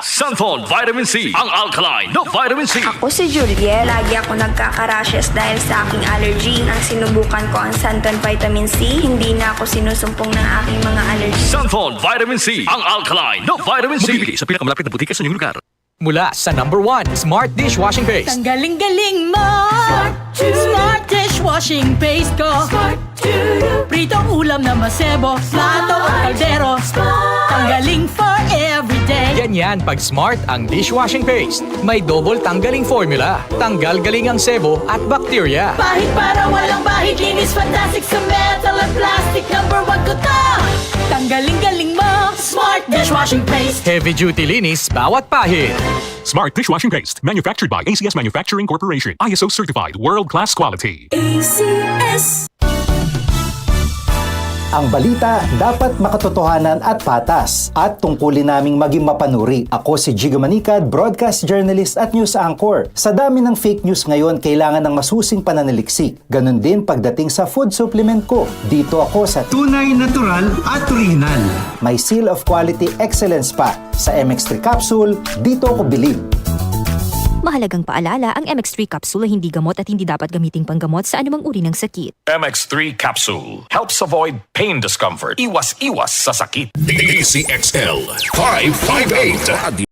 Santhol Vitamin C, ang alkaline na vitamin C. Ako si Julie, lagi ako nagkaka-rashes dahil sa aking allergy. Nang sinubukan ko ang Santon Vitamin C, hindi na ako sinusumpong ng aking mga allergy. Santhol Vitamin C, ang alkaline na vitamin C. Mabibili sa pinakamalapit na butika sa inyong lugar. Mula sa number 1, Smart Dishwashing Paste. Ang galing-galing mo! Smart dishwashing paste ko. Pritong ulam na masebo, plato o kaldero. Tanggaling for everyday. Ganyan pag Smart ang dishwashing paste. May double tanggaling formula. Tanggal galing ang sebo at bakterya. Bahid para walang bahid, linis fantastic sa metal at plastic. Number 1 ko to! Tanggaling-galing mo! Smart dishwashing paste. Heavy duty linis bawat pahid. Smart Dishwashing Paste, manufactured by ACS Manufacturing Corporation. ISO certified, world-class quality. ACS. Ang balita dapat makatotohanan at patas at tungkulin naming maging mapanuri. Ako si Jigo Manicad, broadcast journalist at news anchor. Sa dami ng fake news ngayon, kailangan ng masusing pananaliksik. Ganon din pagdating sa food supplement ko. Dito ako sa Tunay, natural at original. may seal of quality excellence pa. Sa MX3 capsule, dito ako bilib. Mahalagang paalala, ang MX3 capsule ay hindi gamot at hindi dapat gamiting panggamot sa anumang uri ng sakit. MX3 Capsule helps avoid pain discomfort. Iwas-iwas sa sakit. DCXL 558.